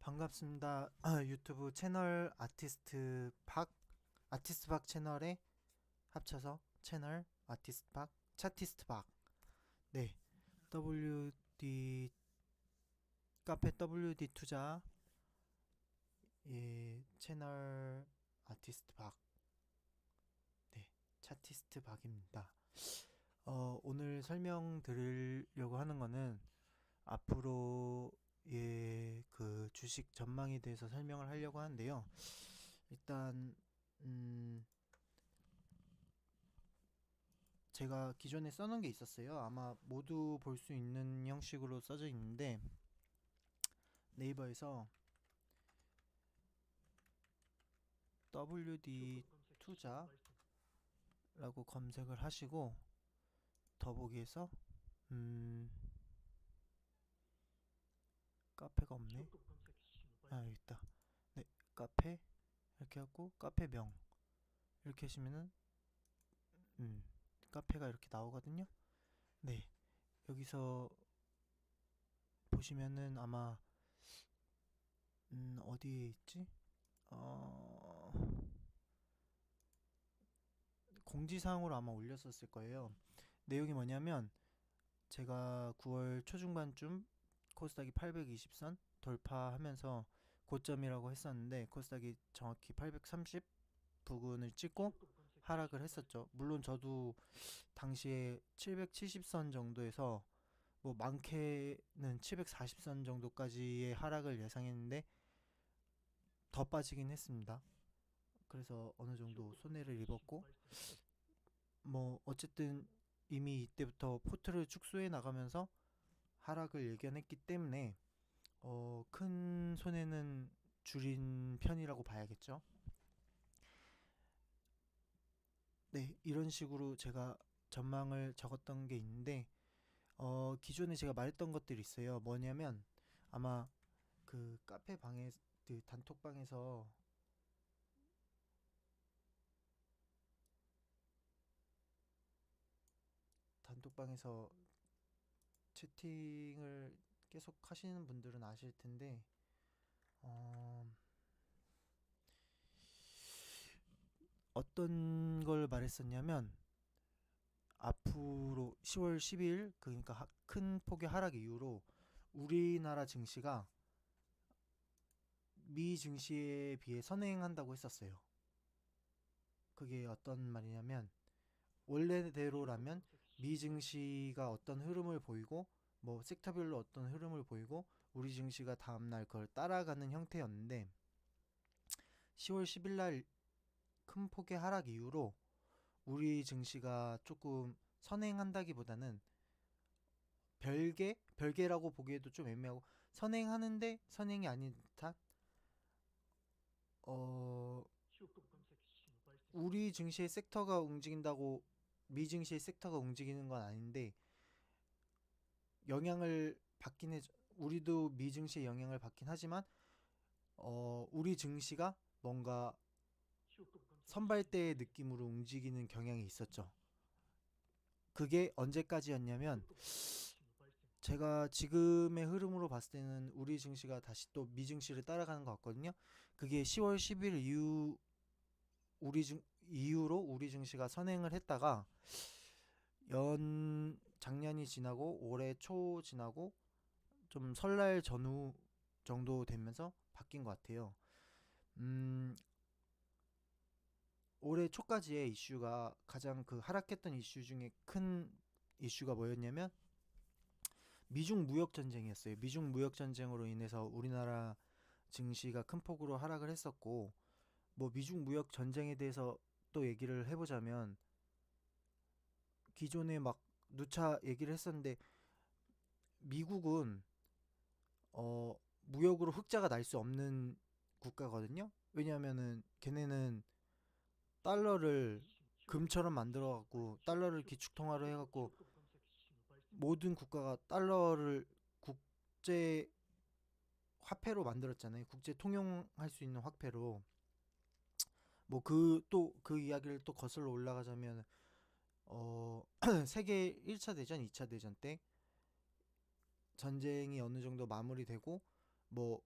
반갑습니다. 유튜브 채널 아티스트 박 채널에 합쳐서 채널 아티스트 박 차티스트 박. 네, WD 카페 WD 투자 채널 아티스트 박. 네, 차티스트 박입니다. 오늘 설명드리려고 하는 거는 앞으로 그 주식 전망에 대해서 설명을 하려고 하는데요. 일단 제가 기존에 써놓은 게 있었어요. 아마 모두 볼 수 있는 형식으로 써져 있는데 네이버에서 WD 투자라고 검색을 하시고 더보기에서 카페가 없네. 여기 있다. 네, 카페 이렇게 하고 카페명 이렇게 하시면은 카페가 이렇게 나오거든요. 네, 여기서 보시면은 아마 어디에 있지? 공지사항으로 아마 올렸었을 거예요. 내용이 뭐냐면 제가 9월 초중반쯤 코스닥이 820선 돌파하면서 고점이라고 했었는데 코스닥이 정확히 830 부근을 찍고 하락을 했었죠. 물론 저도 당시에 770선 정도에서 뭐 많게는 740선 정도까지의 하락을 예상했는데 더 빠지긴 했습니다. 그래서 어느 정도 손해를 입었고 뭐 어쨌든 이미 이때부터 포트를 축소해 나가면서 하락을 예견했기 때문에 큰 손해는 줄인 편이라고 봐야겠죠. 네, 이런 식으로 제가 전망을 적었던 게 있는데 기존에 제가 말했던 것들이 있어요. 뭐냐면 아마 그 카페 방에 그 단톡방에서 채팅을 계속 하시는 분들은 아실 텐데 어떤 걸 말했었냐면 앞으로 10월 12일 그러니까 큰 폭의 하락 이후로 우리나라 증시가 미 증시에 비해 선행한다고 했었어요. 그게 어떤 말이냐면 원래대로라면 미 증시가 어떤 흐름을 보이고 뭐 섹터별로 어떤 흐름을 보이고 우리 증시가 다음날 그걸 따라가는 형태였는데 10월 10일 날 큰 폭의 하락 이후로 우리 증시가 조금 선행한다기보다는 별개라고 보기에도 좀 애매하고 선행하는데 선행이 아닌 듯한 어 우리 증시의 섹터가 움직인다고 미 증시의 섹터가 움직이는 건 아닌데 영향을 받긴 해. 우리도 미 증시의 영향을 받긴 하지만 우리 증시가 뭔가 선발대의 느낌으로 움직이는 경향이 있었죠. 그게 언제까지였냐면 제가 지금의 흐름으로 봤을 때는 우리 증시가 다시 또 미 증시를 따라가는 것 같거든요. 그게 10월 10일 이후로 우리 증시가 선행을 했다가 작년이 지나고 올해 초 지나고 좀 설날 전후 정도 되면서 바뀐 것 같아요. 올해 초까지의 이슈가 가장 그 하락했던 이슈 중에 큰 이슈가 뭐였냐면 미중 무역 전쟁이었어요. 미중 무역 전쟁으로 인해서 우리나라 증시가 큰 폭으로 하락을 했었고 뭐 미중 무역 전쟁에 대해서 또 얘기를 해보자면 기존에 막 누차 얘기를 했었는데 미국은 무역으로 흑자가 날 수 없는 국가거든요. 왜냐하면은 걔네는 달러를 금처럼 만들어 갖고 달러를 기축 통화로 해 갖고 모든 국가가 달러를 국제 화폐로 만들었잖아요. 국제 통용할 수 있는 화폐로. 뭐 그 이야기를 또 거슬러 올라가자면 세계 1차 대전, 2차 대전 때 전쟁이 어느 정도 마무리되고 뭐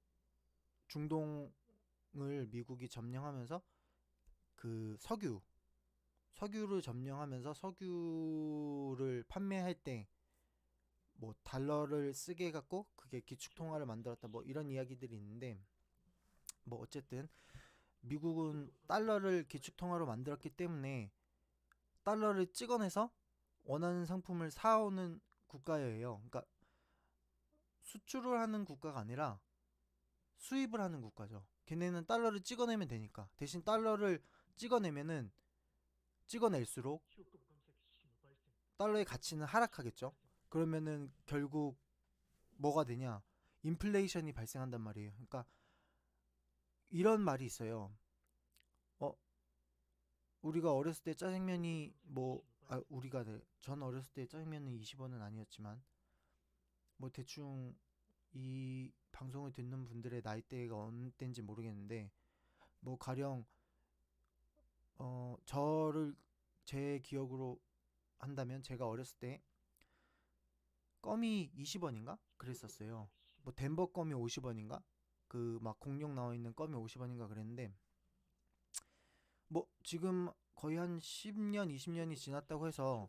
중동을 미국이 점령하면서 그 석유를 점령하면서 석유를 판매할 때 뭐 달러를 쓰게 해갖고 그게 기축통화를 만들었다 뭐 이런 이야기들이 있는데, 뭐 어쨌든 미국은 달러를 기축통화로 만들었기 때문에 달러를 찍어내서 원하는 상품을 사오는 국가예요. 그러니까 수출을 하는 국가가 아니라 수입을 하는 국가죠. 걔네는 달러를 찍어내면 되니까. 대신 달러를 찍어내면은 찍어낼수록 달러의 가치는 하락하겠죠. 그러면은 결국 뭐가 되냐? 인플레이션이 발생한단 말이에요. 그러니까 이런 말이 있어요. 어, 우리가 어렸을 때 짜장면이 전 어렸을 때 짜장면은 20원은 아니었지만 뭐 대충 이 방송을 듣는 분들의 나이대가 어느 때인지 모르겠는데 뭐 가령 저를 제 기억으로 한다면 제가 어렸을 때 껌이 20원인가 그랬었어요. 뭐 덴버 껌이 50원인가, 그 막 공룡 나와 있는 껌이 50원인가 그랬는데, 뭐 지금 거의 한 10년 20년이 지났다고 해서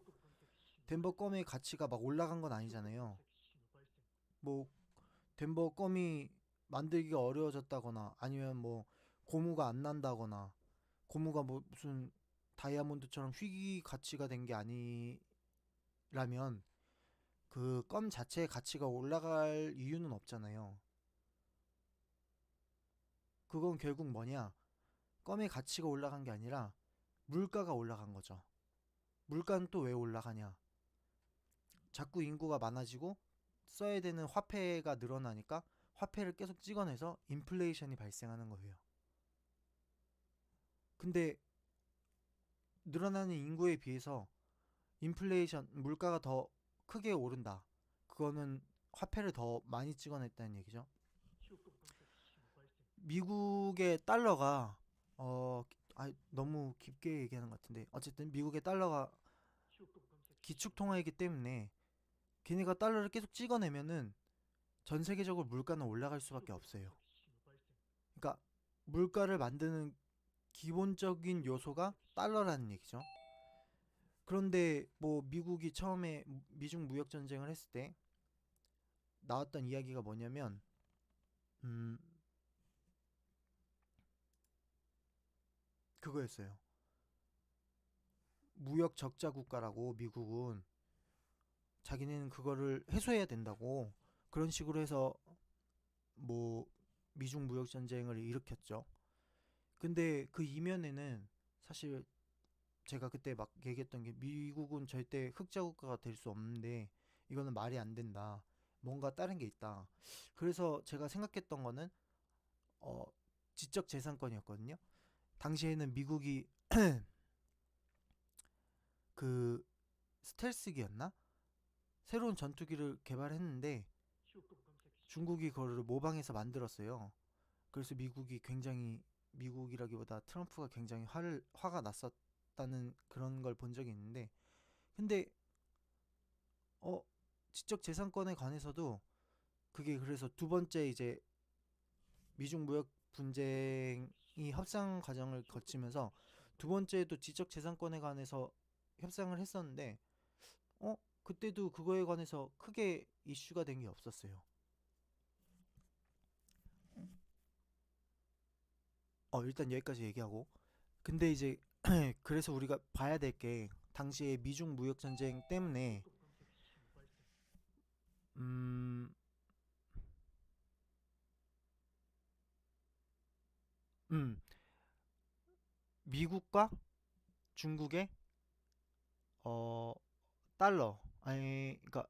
덴버 껌의 가치가 막 올라간 건 아니잖아요. 뭐 덴버 껌이 만들기가 어려워졌다거나 아니면 뭐 고무가 안 난다거나 고무가 뭐 무슨 다이아몬드처럼 희귀 가치가 된 게 아니라면 그 껌 자체의 가치가 올라갈 이유는 없잖아요. 그건 결국 뭐냐? 껌의 가치가 올라간 게 아니라 물가가 올라간 거죠. 물가는 또 왜 올라가냐? 자꾸 인구가 많아지고 써야 되는 화폐가 늘어나니까 화폐를 계속 찍어내서 인플레이션이 발생하는 거예요. 근데 늘어나는 인구에 비해서 물가가 더 크게 오른다. 그거는 화폐를 더 많이 찍어냈다는 얘기죠. 미국의 달러가 너무 깊게 얘기하는 것 같은데, 어쨌든 미국의 달러가 기축통화이기 때문에 걔네가 달러를 계속 찍어내면은 전 세계적으로 물가는 올라갈 수밖에 없어요. 그러니까 물가를 만드는 기본적인 요소가 달러라는 얘기죠. 그런데 뭐 미국이 처음에 미중 무역 전쟁을 했을 때 나왔던 이야기가 뭐냐면 음 그거였어요. 무역 적자 국가라고, 미국은 자기네는 그거를 해소해야 된다고 그런 식으로 해서 뭐 미중 무역 전쟁을 일으켰죠. 근데 그 이면에는 사실 제가 그때 막 얘기했던 게, 미국은 절대 흑자 국가가 될 수 없는데 이거는 말이 안 된다. 뭔가 다른 게 있다. 그래서 제가 생각했던 거는 어, 지적 재산권이었거든요. 당시에는 미국이 그 스텔스기였나? 새로운 전투기를 개발했는데 중국이 그거를 모방해서 만들었어요. 그래서 미국이라기보다 트럼프가 굉장히 화가 났었다는 그런 걸 본 적이 있는데, 근데 어 지적 재산권에 관해서도 그게 그래서 두 번째 이제 미중 무역 분쟁이 협상 과정을 거치면서 두 번째도 지적 재산권에 관해서 협상을 했었는데 그때도 그거에 관해서 크게 이슈가 된 게 없었어요. 일단 여기까지 얘기하고, 근데 이제 그래서 우리가 봐야 될 게, 당시에 미중 무역 전쟁 때문에 음, 음, 미국과 중국의 어 달러, 아니 그러니까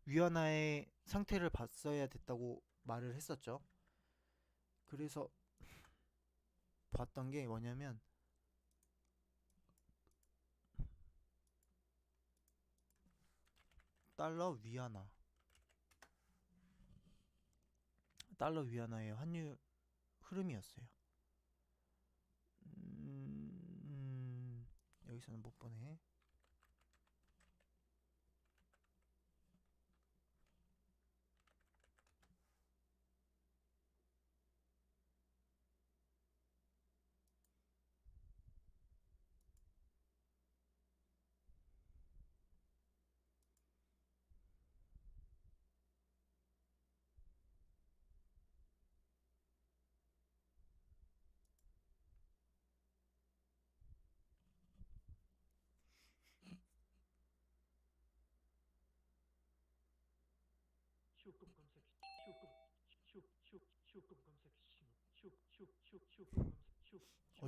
위안화의 상태를 봤어야 됐다고 말을 했었죠. 그래서 봤던 게 뭐냐면 달러 위안화 달러 위안화의 환율 흐름이었어요. 여기서는 못 보네.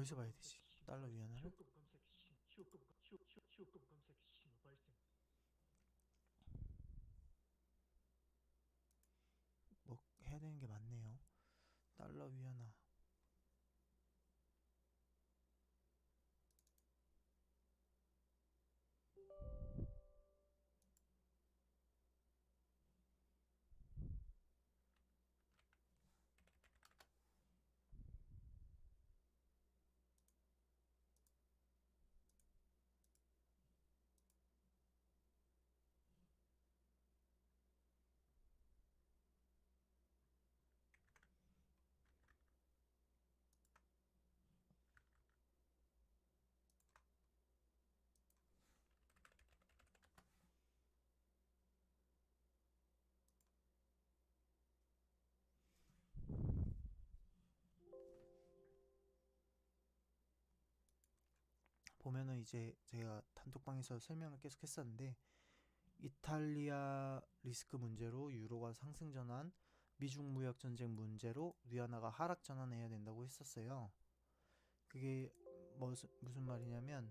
어디서 봐야 되지? 달러 위안화를? 뭐 해야 되는 게 많네요. 달러 위안화. 보면은 이제 제가 단톡방에서 설명을 계속 했었는데, 이탈리아 리스크 문제로 유로가 상승 전환, 미중 무역 전쟁 문제로 위안화가 하락 전환해야 된다고 했었어요. 그게 무슨 말이냐면,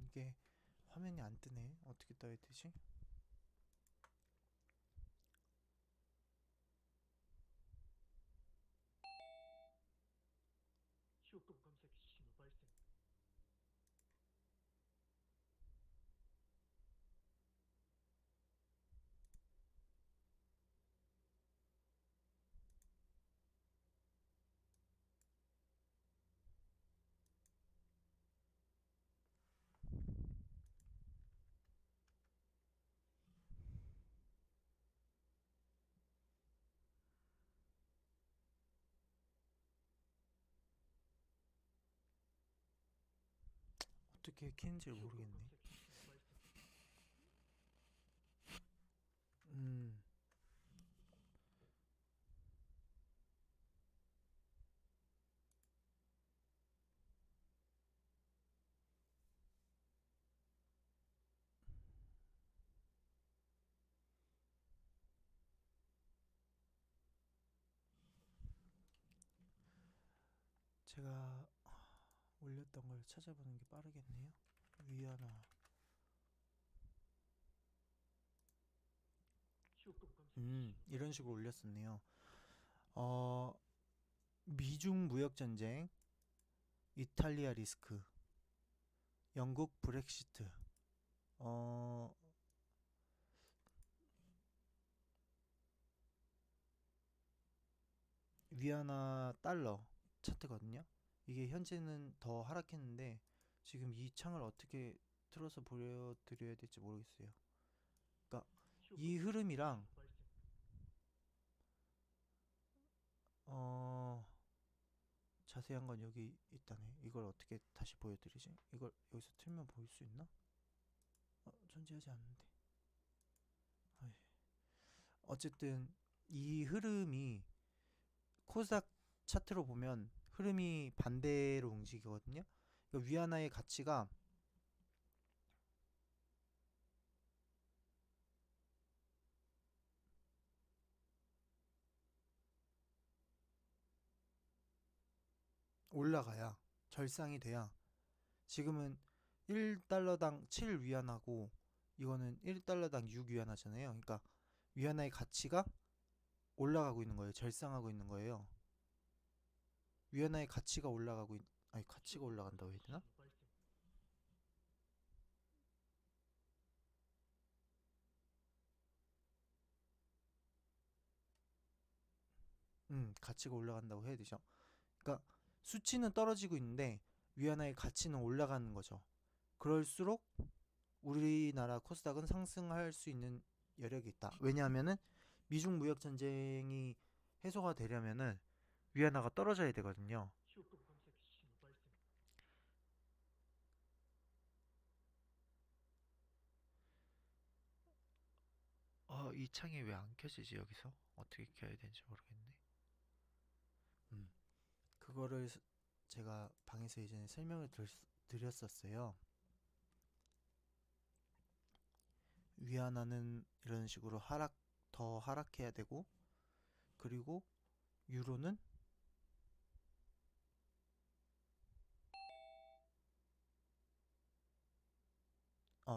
이게 화면이 안 뜨네. 어떻게 떠야 되지? 어떻게 키는지 모르겠네. 음, 제가 올렸던 걸 찾아보는 게 빠르겠네요. 위안화. 이런 식으로 올렸었네요. 어, 미중 무역 전쟁, 이탈리아 리스크, 영국 브렉시트, 어, 위안화 달러 차트거든요. 이게 현재는 더 하락했는데 지금 이 창을 어떻게 틀어서 보여드려야 될지 모르겠어요. 그러니까 이 흐름이랑 어, 자세한 건 여기 있다네. 이걸 어떻게 다시 보여드리지? 이걸 여기서 틀면 보일 수 있나? 존재하지 않는데. 어이. 어쨌든 이 흐름이 코스닥 차트로 보면 흐름이 반대로 움직이거든요. 그러니까 위안화의 가치가 올라가야, 절상이 돼야, 지금은 1달러당 7위안하고 이거는 1달러당 6위안하잖아요. 그러니까 위안화의 가치가 올라가고 있는 거예요. 절상하고 있는 거예요. 위안화의 가치가 아니 가치가 올라간다고 해야 되나? 가치가 올라간다고 해야 되죠. 그러니까 수치는 떨어지고 있는데 위안화의 가치는 올라가는 거죠. 그럴수록 우리나라 코스닥은 상승할 수 있는 여력이 있다. 왜냐하면은 미중 무역 전쟁이 해소가 되려면은 위안화가 떨어져야 되거든요. 이 창이 왜 안 켜지지 여기서? 어떻게 켜야 되는지 모르겠네. 음, 그거를 제가 방에서 예전에 설명을 드렸었어요. 위안화는 이런 식으로 더 하락해야 되고, 그리고 유로는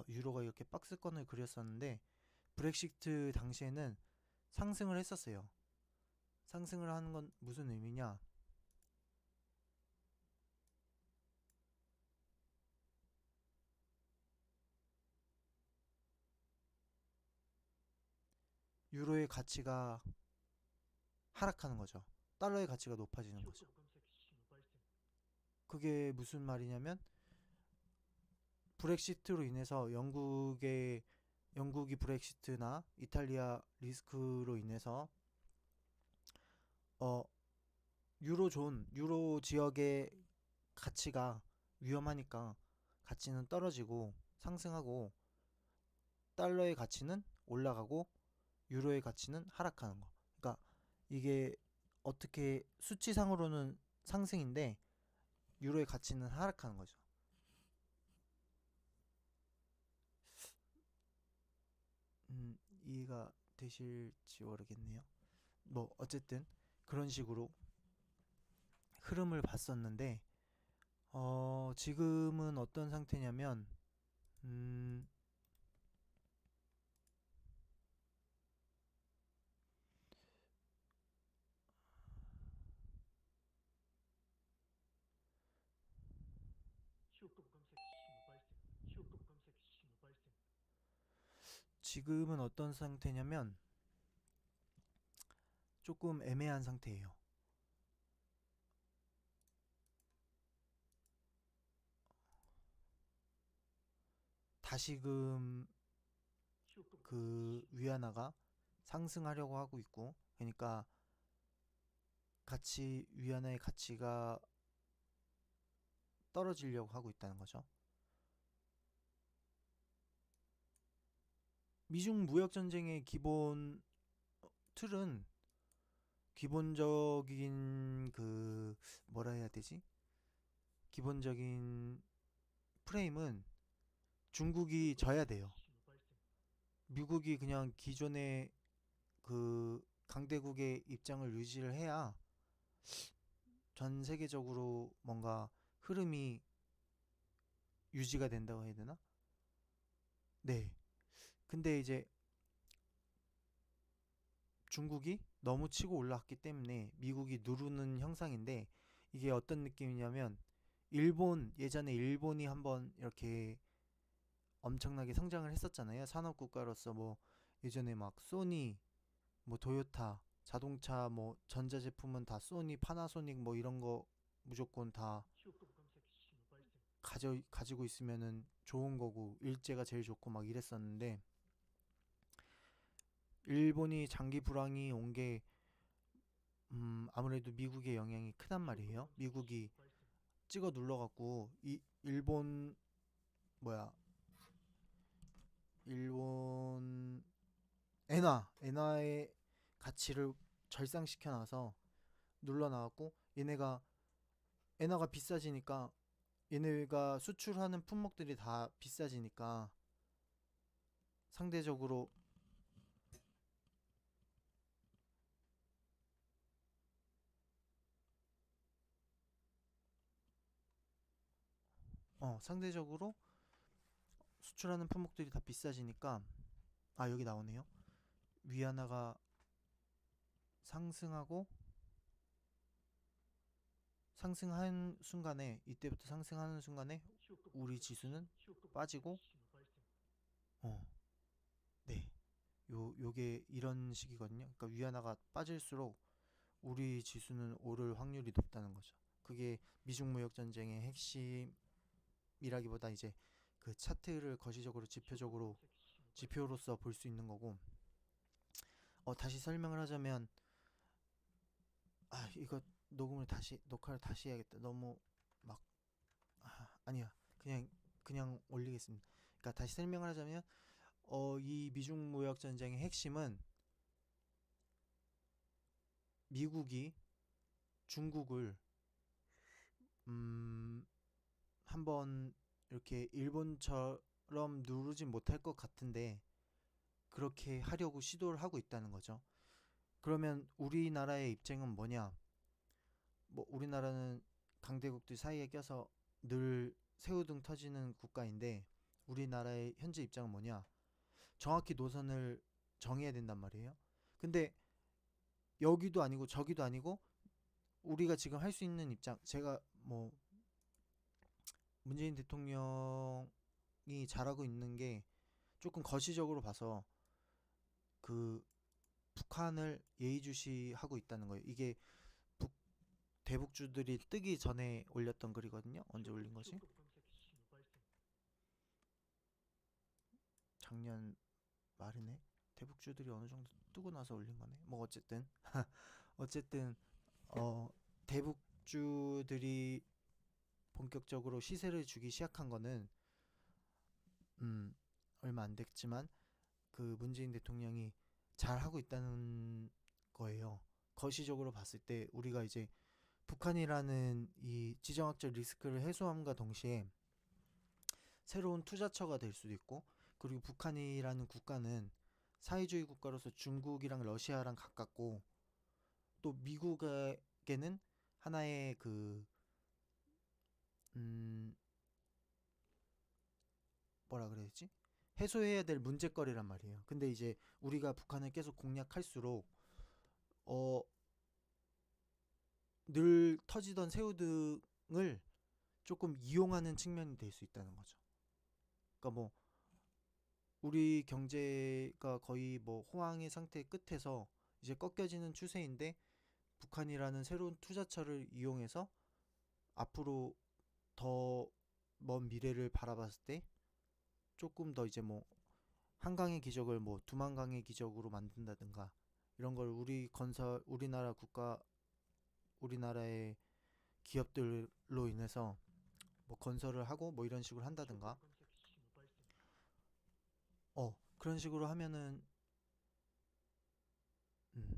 유로가 이렇게 박스권을 그렸었는데 브렉시트 당시에는 상승을 했었어요. 상승을 하는 건 무슨 의미냐? 유로의 가치가 하락하는 거죠. 달러의 가치가 높아지는 거죠. 그게 무슨 말이냐면 브렉시트로 인해서 영국이 브렉시트나 이탈리아 리스크로 인해서 어 유로 지역의 가치가 위험하니까 가치는 떨어지고 상승하고 달러의 가치는 올라가고 유로의 가치는 하락하는 거. 그러니까 이게 어떻게 수치상으로는 상승인데 유로의 가치는 하락하는 거죠. 이해가 되실지 모르겠네요. 뭐 어쨌든 그런 식으로 흐름을 봤었는데 지금은 어떤 상태냐면 음, 지금은 어떤 상태냐면 조금 애매한 상태예요. 다시금 그 위안화가 상승하려고 하고 있고, 그러니까 위안화의 가치가 떨어지려고 하고 있다는 거죠. 미중 무역 전쟁의 기본 틀은 기본적인 뭐라 해야 되지? 기본적인 프레임은 중국이 져야 돼요. 미국이 그냥 기존의 강대국의 입장을 유지를 해야 전 세계적으로 뭔가 흐름이 유지가 된다고 해야 되나? 네. 근데 이제 중국이 너무 치고 올라왔기 때문에 미국이 누르는 형상인데 이게 어떤 느낌이냐면 예전에 일본이 한번 이렇게 엄청나게 성장을 했었잖아요. 산업 국가로서 뭐 예전에 막 소니, 뭐 도요타, 자동차 뭐 전자제품은 다 소니, 파나소닉 뭐 이런 거 무조건 다 가지고 있으면은 좋은 거고 일제가 제일 좋고 막 이랬었는데 일본이 장기 불황이 온 게 아무래도 미국의 영향이 크단 말이에요. 미국이 찍어 눌러갖고 이 뭐야 일본 엔화의 가치를 절상시켜놔서 눌러나왔고 엔화가 비싸지니까 얘네가 수출하는 품목들이 다 비싸지니까 상대적으로 상대적으로 수출하는 품목들이 다 비싸지니까 여기 나오네요. 위안화가 상승하고 이때부터 상승하는 순간에 우리 지수는 빠지고 어, 네. 요게 이런 식이거든요. 그러니까 위안화가 빠질수록 우리 지수는 오를 확률이 높다는 거죠. 그게 미중 무역 전쟁의 핵심이라기보다 이제 그 차트를 거시적으로 지표로서 볼 수 있는 거고 다시 설명을 하자면 이거 녹화를 다시 해야겠다. 너무 막 아니야. 그냥 올리겠습니다. 그러니까 다시 설명을 하자면 이 미중 무역 전쟁의 핵심은 미국이 중국을 한번 이렇게 일본처럼 누르진 못할 것 같은데 그렇게 하려고 시도를 하고 있다는 거죠. 그러면 우리나라의 입장은 뭐냐? 뭐 우리나라는 강대국들 사이에 껴서 늘 새우등 터지는 국가인데 우리나라의 현재 입장은 뭐냐? 정확히 노선을 정해야 된단 말이에요. 근데 여기도 아니고 저기도 아니고 우리가 지금 할 수 있는 입장, 제가 뭐 문재인 대통령이 잘하고 있는 게 조금 거시적으로 봐서 그 북한을 예의주시하고 있다는 거예요. 이게 북 대북주들이 뜨기 전에 올렸던 글이거든요. 언제 올린 거지? 작년 말이네. 대북주들이 어느 정도 뜨고 나서 올린 거네. 뭐 어쨌든 어 대북주들이 본격적으로 시세를 주기 시작한 거는 음 얼마 안 됐지만 그 문재인 대통령이 잘 하고 있다는 거예요. 거시적으로 봤을 때 우리가 이제 북한이라는 이 지정학적 리스크를 해소함과 동시에 새로운 투자처가 될 수도 있고, 그리고 북한이라는 국가는 사회주의 국가로서 중국이랑 러시아랑 가깝고 또 미국에게는 하나의 음, 뭐라 그래야지? 해소해야 될 문제거리란 말이에요. 근데 이제 우리가 북한을 계속 공략할수록 어, 늘 터지던 새우등을 조금 이용하는 측면이 될 수 있다는 거죠. 그러니까 뭐 우리 경제가 거의 뭐 호황의 상태 끝에서 이제 꺾여지는 추세인데 북한이라는 새로운 투자처를 이용해서 앞으로 더 먼 미래를 바라봤을 때 조금 더 이제 뭐 한강의 기적을 뭐 두만강의 기적으로 만든다든가 이런 걸 우리나라의 기업들로 인해서 뭐 건설을 하고 뭐 이런 식으로 한다든가 그런 식으로 하면은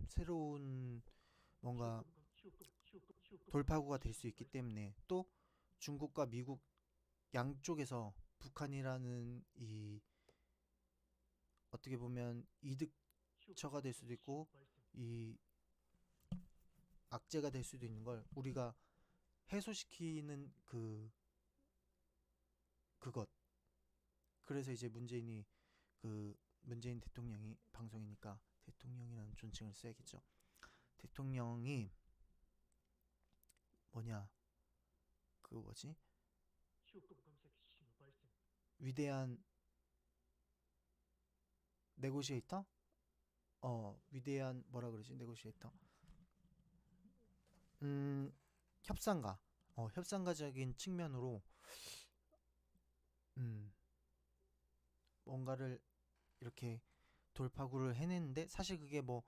새로운 뭔가 돌파구가 될 수 있기 때문에 또 중국과 미국 양쪽에서 북한이라는 이 어떻게 보면 이득처가 될 수도 있고 이 악재가 될 수도 있는 걸 우리가 해소시키는 그것. 그래서 이제 문재인 대통령이 방송이니까 대통령이라는 존칭을 써야겠죠. 대통령이 뭐냐 그 뭐지 위대한 네고시에이터? 위대한 뭐라 그러지 네고시에이터? 음 협상가. 협상가적인 측면으로 음 뭔가를 이렇게 돌파구를 해냈는데 사실 그게 뭐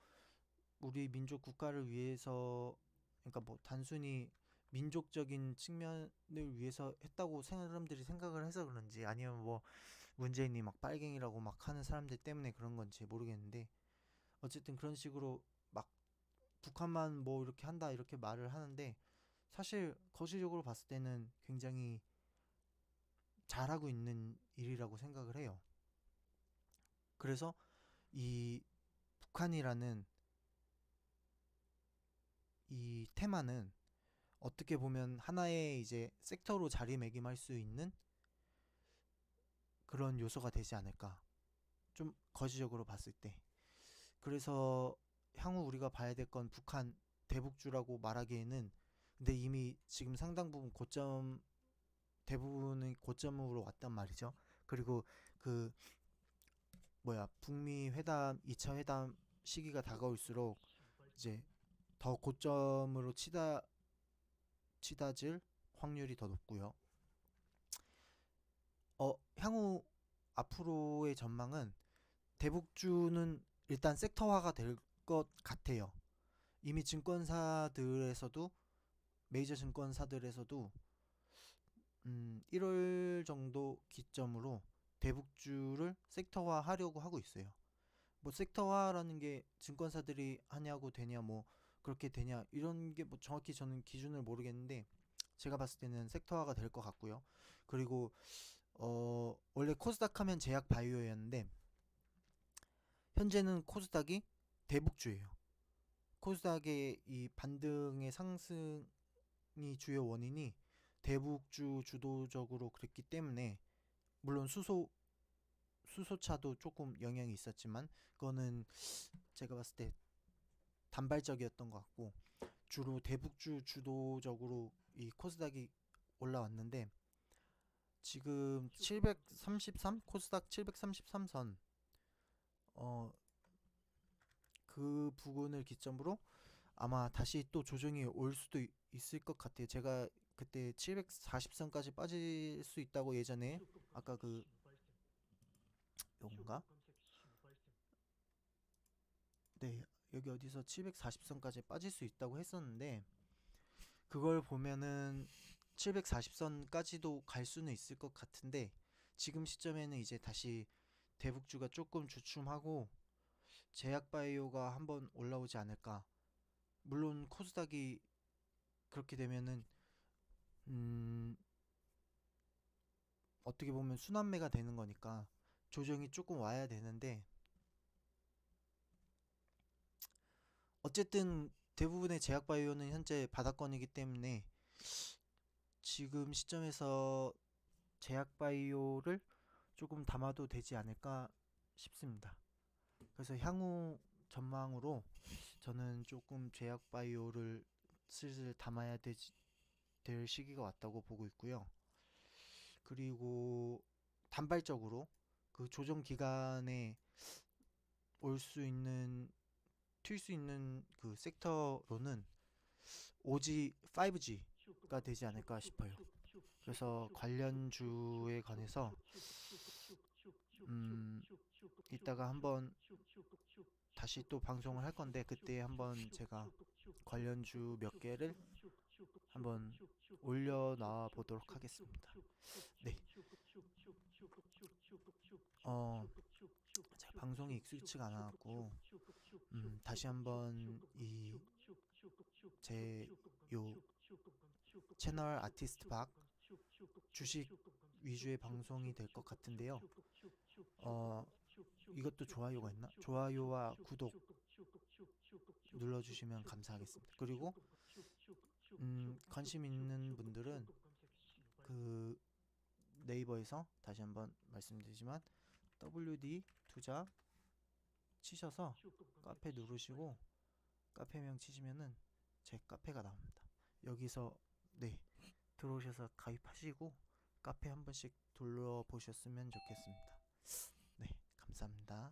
우리 민족 국가를 위해서 그러니까 뭐 단순히 민족적인 측면을 위해서 했다고 사람들이 생각을 해서 그런지 아니면 뭐 문재인이 막 빨갱이라고 막 하는 사람들 때문에 그런 건지 모르겠는데 어쨌든 그런 식으로 막 북한만 뭐 이렇게 한다 이렇게 말을 하는데 사실 거시적으로 봤을 때는 굉장히 잘하고 있는 일이라고 생각을 해요. 그래서 이 북한이라는 이 테마는 어떻게 보면 하나의 이제 섹터로 자리매김할 수 있는 그런 요소가 되지 않을까. 좀 거시적으로 봤을 때. 그래서 향후 우리가 봐야 될 건 북한 대북주라고 말하기에는 근데 이미 지금 상당 부분 대부분의 고점으로 왔단 말이죠. 그리고 그 북미 회담 2차 회담 시기가 다가올수록 이제 더 고점으로 치닫을 확률이 더 높고요. 향후 앞으로의 전망은 대북주는 일단 섹터화가 될 것 같아요. 이미 증권사들에서도 메이저 증권사들에서도 1월 정도 기점으로 대북주를 섹터화 하려고 하고 있어요. 뭐 섹터화라는 게 증권사들이 하냐고 되냐 뭐 그렇게 되냐 이런 게 뭐 정확히 저는 기준을 모르겠는데 제가 봤을 때는 섹터화가 될 것 같고요. 그리고 원래 코스닥 하면 제약 바이오였는데 현재는 코스닥이 대북주예요. 코스닥의 이 반등의 상승이 주요 원인이 대북주 주도적으로 그랬기 때문에 물론 수소차도 조금 영향이 있었지만 그거는 제가 봤을 때 단발적이었던 것 같고 주로 대북주 주도적으로 이 코스닥이 올라왔는데 지금 733 코스닥 733선 그 부분을 기점으로 아마 다시 또 조정이 올 수도 있을 것 같아요. 제가 그때 740선까지 빠질 수 있다고 예전에 아까 그 요건가? 네, 여기 어디서 740선까지 빠질 수 있다고 했었는데 그걸 보면은 740선까지도 갈 수는 있을 것 같은데 지금 시점에는 이제 다시 대북주가 조금 주춤하고 제약바이오가 한번 올라오지 않을까. 물론 코스닥이 그렇게 되면은 음, 어떻게 보면 순환매가 되는 거니까 조정이 조금 와야 되는데 어쨌든 대부분의 제약바이오는 현재 바닥권이기 때문에 지금 시점에서 제약바이오를 조금 담아도 되지 않을까 싶습니다. 그래서 향후 전망으로 저는 조금 제약바이오를 슬슬 담아야 될 시기가 왔다고 보고 있고요. 그리고 단발적으로 그 조정 기간에 올 수 있는 튈 수 있는 그 섹터로는 오지 5G가 되지 않을까 싶어요. 그래서 관련주에 관해서 이따가 한번 다시 또 방송을 할 건데 그때 한번 제가 관련주 몇 개를 한번 올려놔 보도록 하겠습니다. 네. 제가 방송이 익숙치가 않아갖고 다시 한번 이 제 요 채널 아티스트 박 주식 위주의 방송이 될 것 같은데요. 이것도 좋아요가 있나? 좋아요와 구독 눌러주시면 감사하겠습니다. 그리고 관심 있는 분들은 그 네이버에서 다시 한번 말씀드리지만 WD 투자 치셔서 카페 누르시고 카페명 치시면은 제 카페가 나옵니다. 여기서 네 들어오셔서 가입하시고 카페 한 번씩 둘러보셨으면 좋겠습니다. 네, 감사합니다.